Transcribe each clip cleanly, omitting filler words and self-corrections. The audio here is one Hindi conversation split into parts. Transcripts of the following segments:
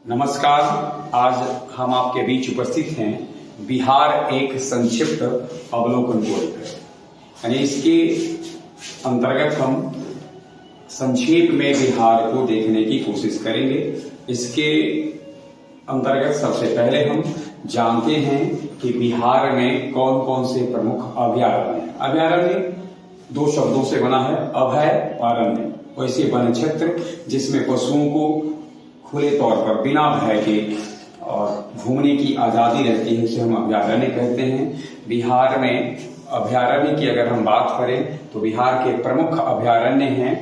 नमस्कार। आज हम आपके बीच उपस्थित हैं बिहार एक संक्षिप्त अवलोकन को लेकर, यानी इसके अंतर्गत हम संक्षेप में बिहार को देखने की कोशिश करेंगे। इसके अंतर्गत सबसे पहले हम जानते हैं कि बिहार में कौन कौन से प्रमुख अभयारण्य हैं। अभयारण्य दो शब्दों से बना है, अभय अरण्य। वैसे वन क्षेत्र जिसमें पशुओं को खुले तौर पर बिना भय के और घूमने की आजादी रहती है, उसे हम अभयारण्य कहते हैं। बिहार में अभयारण्य की अगर हम बात करें तो बिहार के प्रमुख अभयारण्य हैं,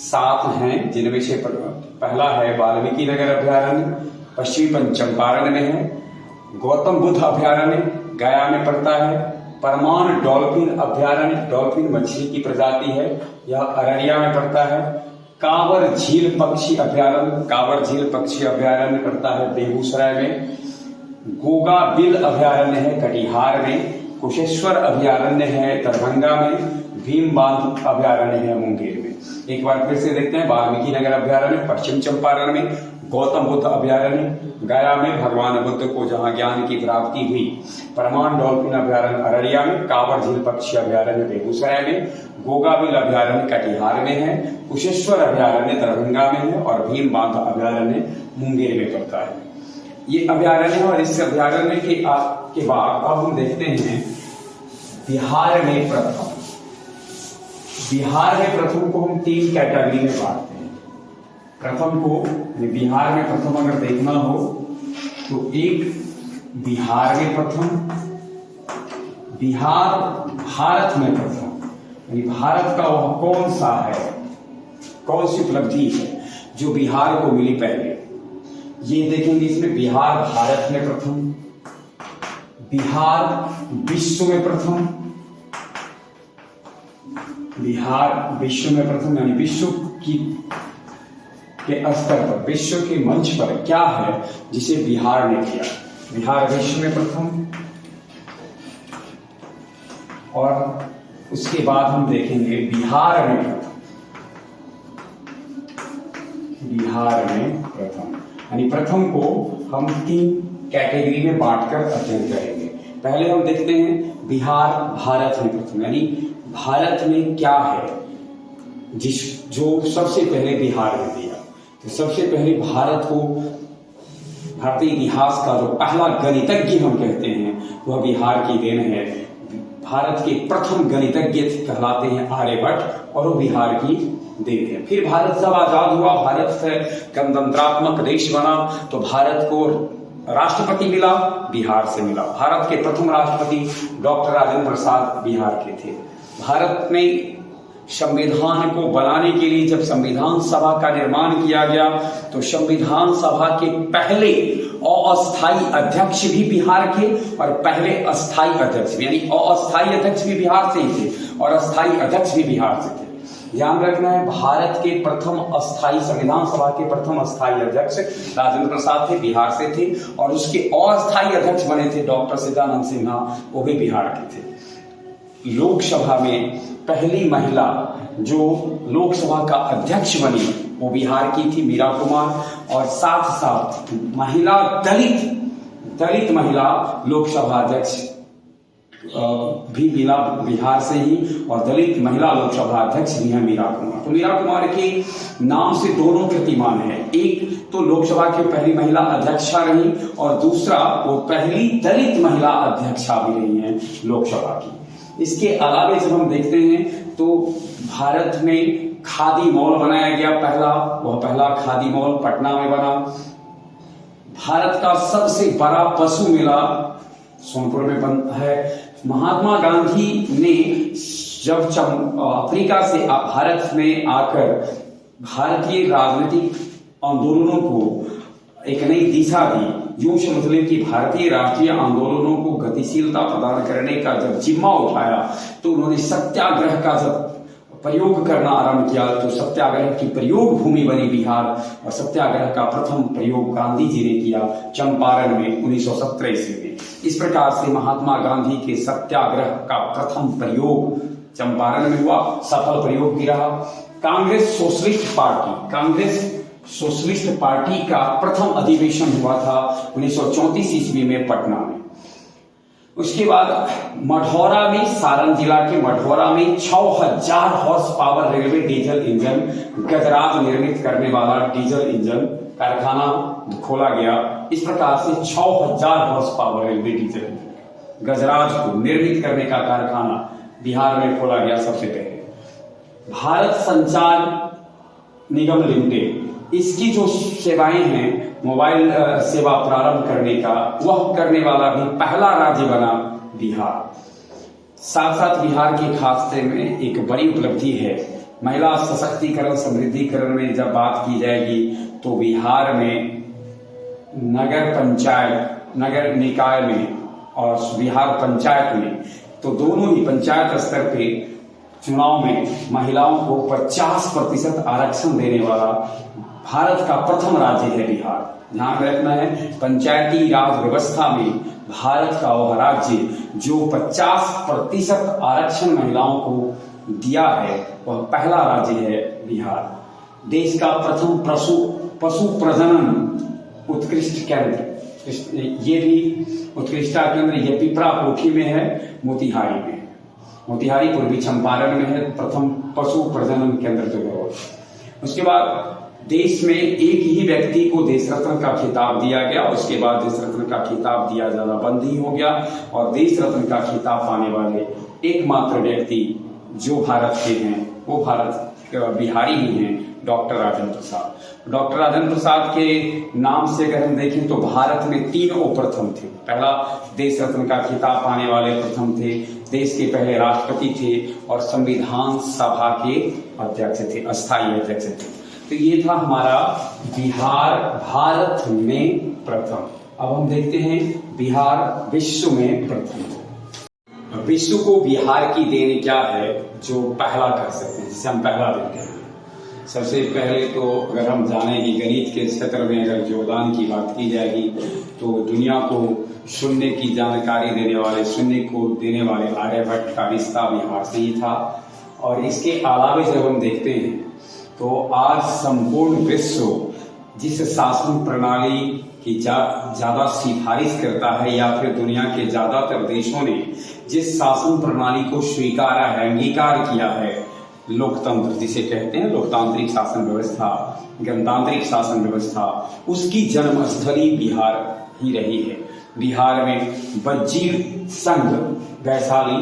7 हैं, जिनमें से पहला है वाल्मीकि नगर अभयारण्य, पश्चिमी चंपारण में है। गौतम बुद्ध अभयारण्य गया में पड़ता है। परमान डॉल्फिन अभयारण्य, डॉल्फिन मछली की प्रजाति है, यह अररिया में पड़ता है। कांवर झील पक्षी अभयारण्य, कांवर झील पक्षी अभयारण्य पड़ता है बेगूसराय में। गोगा बिल अभयारण्य है कटिहार में। कुशेश्वर अभयारण्य है दरभंगा में। भीम बांध अभयारण्य है मुंगेर में। एक बार फिर से देखते हैं, वाल्मीकि नगर अभयारण्य पश्चिम चंपारण में। गौतम बुद्ध अभयारण्य गया में, भगवान बुद्ध को जहां ज्ञान की प्राप्ति हुई। परमान डॉल्फिन अभयारण्य अररिया में। कांवर झील पक्षी अभयारण्य बेगूसराय में। गोगाबिल अभयारण्य कटिहार में है। कुशेश्वर अभयारण्य दरभंगा में है और भीम बांध अभयारण्य मुंगेर में पड़ता है। ये अभयारण्य और इस अभयारण्य के बाद अब हम देखते हैं बिहार में प्रथम। बिहार में प्रथम को हम 3 कैटेगरी में बांटते हैं। प्रथम को बिहार में प्रथम अगर देखना हो तो एक बिहार में प्रथम, बिहार भारत में प्रथम, यानी भारत का वह कौन सा है, कौन सी उपलब्धि है जो बिहार को मिली पहले, ये देखेंगे। इसमें बिहार भारत में प्रथम, बिहार विश्व में प्रथम, बिहार विश्व में प्रथम, यानी विश्व के स्तर पर, विश्व के मंच पर क्या है जिसे बिहार ने किया। बिहार विश्व में प्रथम, और उसके बाद हम देखेंगे बिहार में प्रथम, बिहार में प्रथम, यानी प्रथम को हम 3 कैटेगरी में बांटकर अध्ययन करेंगे। पहले हम देखते हैं बिहार भारत में प्रथम, यानी भारत में क्या है जो सबसे पहले बिहार में दिया। तो सबसे पहले भारत को, भारतीय इतिहास का जो पहला गणितज्ञ हम कहते हैं वह बिहार की देन है। भारत के प्रथम गणितज्ञ कहलाते हैं आर्यभट्ट, और वो बिहार की देन है। फिर भारत जब आजाद हुआ, भारत से गणतंत्रात्मक देश बना, तो भारत को राष्ट्रपति मिला, बिहार से मिला। भारत के प्रथम राष्ट्रपति डॉक्टर राजेंद्र प्रसाद बिहार के थे। भारत में संविधान को बनाने के लिए जब संविधान सभा का निर्माण किया गया तो संविधान सभा के पहले अस्थायी अध्यक्ष भी बिहार के और पहले अस्थायी अध्यक्ष, यानी अस्थायी अध्यक्ष भी बिहार से ही थे और अस्थायी अध्यक्ष भी बिहार से थे। ध्यान रखना है, भारत के प्रथम अस्थायी, संविधान सभा के प्रथम अस्थायी अध्यक्ष राजेंद्र प्रसाद थे, बिहार से थे, और उसके अस्थायी अध्यक्ष बने थे डॉक्टर सदानंद सिन्हा, वो भी बिहार के थे। लोकसभा में पहली महिला जो लोकसभा का अध्यक्ष बनी वो बिहार की थी, मीरा कुमार, और साथ साथ महिला दलित महिला लोकसभा अध्यक्ष भी मिला बिहार से ही, और दलित महिला लोकसभा अध्यक्ष भी है मीरा कुमार। तो मीरा कुमार के नाम से दोनों कीर्तिमान है, एक तो लोकसभा की पहली महिला अध्यक्षा रही और दूसरा वो पहली दलित महिला अध्यक्षा भी रही है लोकसभा की। इसके अलावा जब हम देखते हैं तो भारत में खादी मॉल बनाया गया, पहला खादी मॉल पटना में बना। भारत का सबसे बड़ा पशु मेला सोनपुर में बना है। महात्मा गांधी ने जब अफ्रीका से भारत में आकर भारतीय राजनीतिक आंदोलनों को एक नई दिशा दी, यूं समझ कि भारतीय राष्ट्रीय आंदोलनों को गतिशीलता प्रदान करने का जब जिम्मा उठाया तो उन्होंने सत्याग्रह का जब प्रयोग करना आरंभ किया तो सत्याग्रह की प्रयोग भूमि बनी बिहार, और सत्याग्रह का प्रथम प्रयोग गांधी जी ने किया चंपारण में 1917 ईस्वी में। इस प्रकार से महात्मा गांधी के सत्याग्रह का प्रथम प्रयोग चंपारण में हुआ, सफल प्रयोग भी रहा। Congress socialist party, Congress socialist party का प्रथम अधिवेशन हुआ था 1934 ईस्वी में पटना में। उसके बाद मढ़ौरा में, सारण जिला के मढ़ौरा में 6000 horse power railway diesel engine Gajraj निर्मित करने वाला डीजल इंजन कारखाना खोला गया। इस प्रकार से 6000 horse power railway diesel engine Gajraj को निर्मित करने का कारखाना बिहार में खोला गया सबसे पहले। भारत संचार निगम लिमिटेड, इसकी जो सेवाएं हैं, मोबाइल सेवा प्रारंभ करने का, वह करने वाला भी पहला राज्य बना बिहार। साथ साथ बिहार के खाते में एक बड़ी उपलब्धि है, महिला सशक्तिकरण समृद्धिकरण में जब बात की जाएगी तो बिहार में नगर पंचायत, नगर निकाय में और बिहार पंचायत में, तो दोनों ही पंचायत स्तर पे चुनाव में महिलाओं को 50% आरक्षण देने वाला भारत का प्रथम राज्य है बिहार। ध्यान रखना है, पंचायती राज व्यवस्था में भारत का वह राज्य जो 50% आरक्षण महिलाओं को दिया है, वह पहला राज्य है बिहार। देश का प्रथम पशु प्रजनन उत्कृष्ट केंद्र, ये भी उत्कृष्टता केंद्र, ये पिपरा कोठी में है, मोतिहारी में, मोतिहारी पूर्वी चंपारण में है प्रथम पशु प्रजनन केंद्र जो है। उसके बाद देश में एक ही व्यक्ति को देश रत्न का खिताब दिया गया, उसके बाद देश रत्न का खिताब दिया जाना बंद ही हो गया और देश रत्न का खिताब पाने वाले एकमात्र व्यक्ति जो भारत के हैं वो भारत बिहारी ही हैं, डॉक्टर राजेंद्र प्रसाद। डॉक्टर राजेंद्र प्रसाद के नाम से अगर हम देखें तो भारत में 3 प्रथम थे। पहला देश रत्न का खिताब पाने वाले प्रथम थे, देश के पहले राष्ट्रपति थे और संविधान सभा के अध्यक्ष थे, अस्थायी अध्यक्ष थे। तो ये था हमारा बिहार भारत में प्रथम। अब हम देखते हैं बिहार विश्व में प्रथम। विश्व को बिहार की देन क्या है जो पहला कर सकते हैं, जिसे हम पहला देते हैं। सबसे पहले तो अगर हम जाने कि गणित के क्षेत्र में अगर योगदान की बात की जाएगी तो दुनिया को शून्य की जानकारी देने वाले, शून्य को देने वाले आर्यभट्ट का रिश्ता बिहार से ही था। और इसके अलावा जब हम देखते हैं तो आज संपूर्ण विश्व जिस शासन प्रणाली की ज्यादा सिफारिश करता है या फिर दुनिया के ज्यादातर देशों ने जिस शासन प्रणाली को स्वीकारा है, अंगीकार किया है, लोकतंत्र जिसे कहते हैं, लोकतांत्रिक शासन व्यवस्था, गणतांत्रिक शासन व्यवस्था, उसकी जन्मस्थली बिहार ही रही है। बिहार में वजीर संघ वैशाली,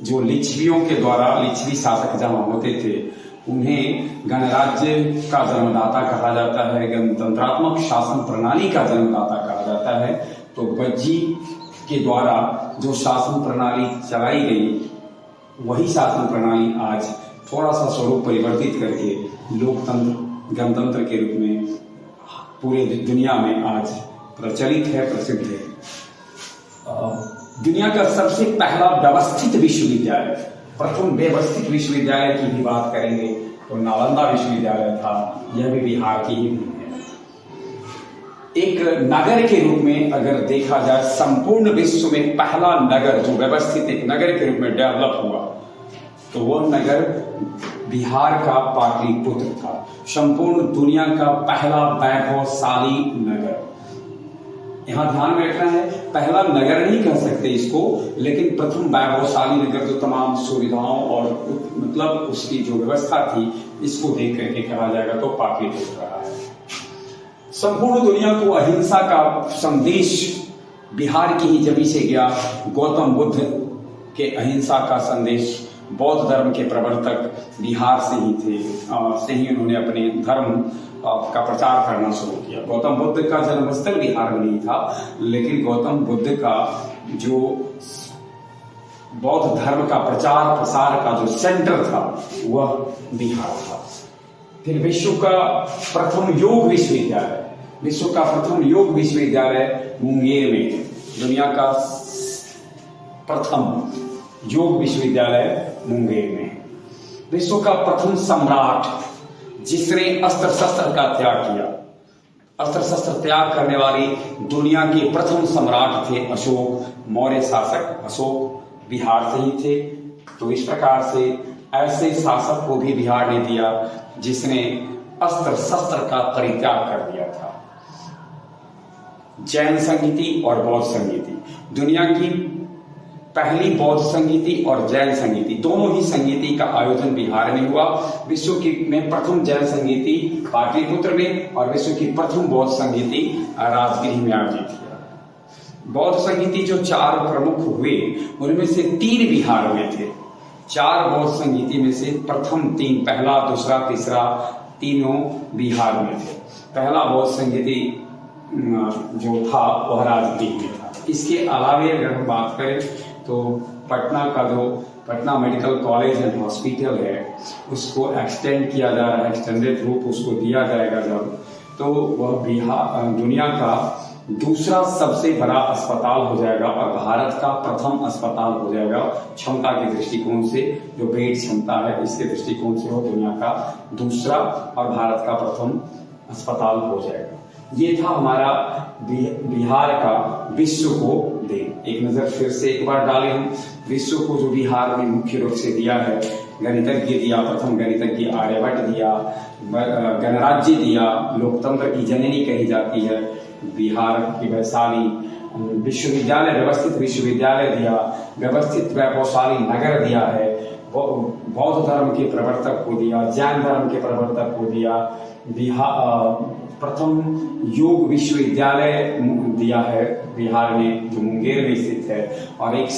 जो लिच्छवियों के द्वारा, लिच्छवी शासक जहाँ होते थे, उन्हें गणराज्य का जन्मदाता कहा जाता है, गणतंत्रात्मक शासन प्रणाली का जन्मदाता कहा जाता है। तो वज्जी के द्वारा जो शासन प्रणाली चलाई गई, वही शासन प्रणाली आज थोड़ा सा स्वरूप परिवर्तित करके लोकतंत्र, गणतंत्र के रूप में पूरे दुनिया में आज प्रचलित है, प्रसिद्ध है। दुनिया का सबसे पहला व्यवस्थित विश्वविद्यालय, प्रथम व्यवस्थित विश्वविद्यालय की भी बात करेंगे तो नालंदा विश्वविद्यालय था, यह भी बिहार की ही है। एक नगर के रूप में अगर देखा जाए, संपूर्ण विश्व में पहला नगर जो व्यवस्थित एक नगर के रूप में डेवलप हुआ, तो वह नगर बिहार का पाटलिपुत्र था। संपूर्ण दुनिया का पहला वैभवशाली नगर। यहां ध्यान में रखना है, पहला नगर नहीं कह सकते इसको, लेकिन प्रथम वैभवशाली नगर, जो तमाम सुविधाओं और मतलब उसकी जो व्यवस्था थी, इसको देख करके कहा जाएगा तो पाटलिपुत्र रहा है। संपूर्ण दुनिया को अहिंसा का संदेश बिहार की ही जमी से गया। गौतम बुद्ध के अहिंसा का संदेश, बौद्ध धर्म के प्रवर्तक बिहार से ही थे, से ही उन्होंने अपने धर्म का प्रचार करना शुरू किया। गौतम बुद्ध का जन्मस्थल बिहार में नहीं था, लेकिन गौतम बुद्ध का जो बौद्ध धर्म का प्रचार प्रसार का जो सेंटर था, वह बिहार था। फिर विश्व का प्रथम योग विश्वविद्यालय, विश्व का प्रथम योग विश्वविद्यालय मुंगेर में, दुनिया का प्रथम योग विश्वविद्यालय मुंगेर में। विश्व का प्रथम सम्राट जिसने अस्त्र शस्त्र का त्याग किया, अस्त्र शस्त्र त्याग करने वाली दुनिया के प्रथम सम्राट थे अशोक, मौर्य शासक अशोक बिहार से ही थे। तो इस प्रकार से ऐसे शासक को भी बिहार ने दिया जिसने अस्त्र शस्त्र का परित्याग कर दिया था। जैन संगीति और बौद्ध संगीति, दुनिया की पहली बौद्ध संगीति और जैन संगीति, दोनों ही संगीति का आयोजन बिहार में हुआ। विश्व की में प्रथम जैन संगीति पाटलिपुत्र में और विश्व की प्रथम बौद्ध संगीति राजगीर में आयोजित किया। बौद्ध संगीति जो 4 प्रमुख हुए उनमें से 3 बिहार में थे। 4 बौद्ध संगीति में से प्रथम 3, पहला, दूसरा, तीसरा, तीनों बिहार में थे। पहला बौद्ध संगीति जो था वह राजगीर में था। इसके अलावे अगर हम बात करें तो पटना का जो Patna medical college and hospital है उसको एक्सटेंड किया जा रहा है, एक्सटेंडेड रूप उसको दिया जाएगा जब, तो वह बिहार दुनिया का दूसरा सबसे बड़ा अस्पताल हो जाएगा और भारत का प्रथम अस्पताल हो जाएगा। क्षमता के दृष्टिकोण से, जो बेड क्षमता है इसके दृष्टिकोण से वो दुनिया का दूसरा और भारत का प्रथम अस्पताल हो जाएगा। ये था हमारा बिहार का विश्व को दे। एक नजर फिर से एक बार डालें हम विश्व को, जो बिहार में मुख्य रूप से दिया है। गणितज्ञ दिया, प्रथम गणितज्ञ आर्यभट्ट दिया, गणराज्य दिया, लोकतंत्र की जननी कही जाती है बिहार की वैशाली, विश्वविद्यालय, व्यवस्थित विश्वविद्यालय दिया, व्यवस्थित वैभवशाली नगर दिया है, बौद्ध धर्म के प्रवर्तक को दिया, जैन धर्म के प्रवर्तक को दिया, प्रथम योग विश्वविद्यालय दिया है बिहार में जो मुंगेर में स्थित है, और एक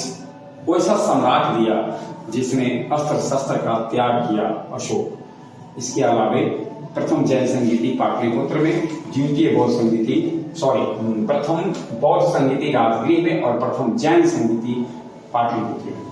वैसा सम्राट दिया जिसने अस्त्र शस्त्र का त्याग किया, अशोक। इसके अलावे प्रथम जैन संगीति पाटलिपुत्र में, द्वितीय बौद्ध संगीति प्रथम बौद्ध संगीति राजगीर में और प्रथम जैन संगीति पाटलिपुत्र में।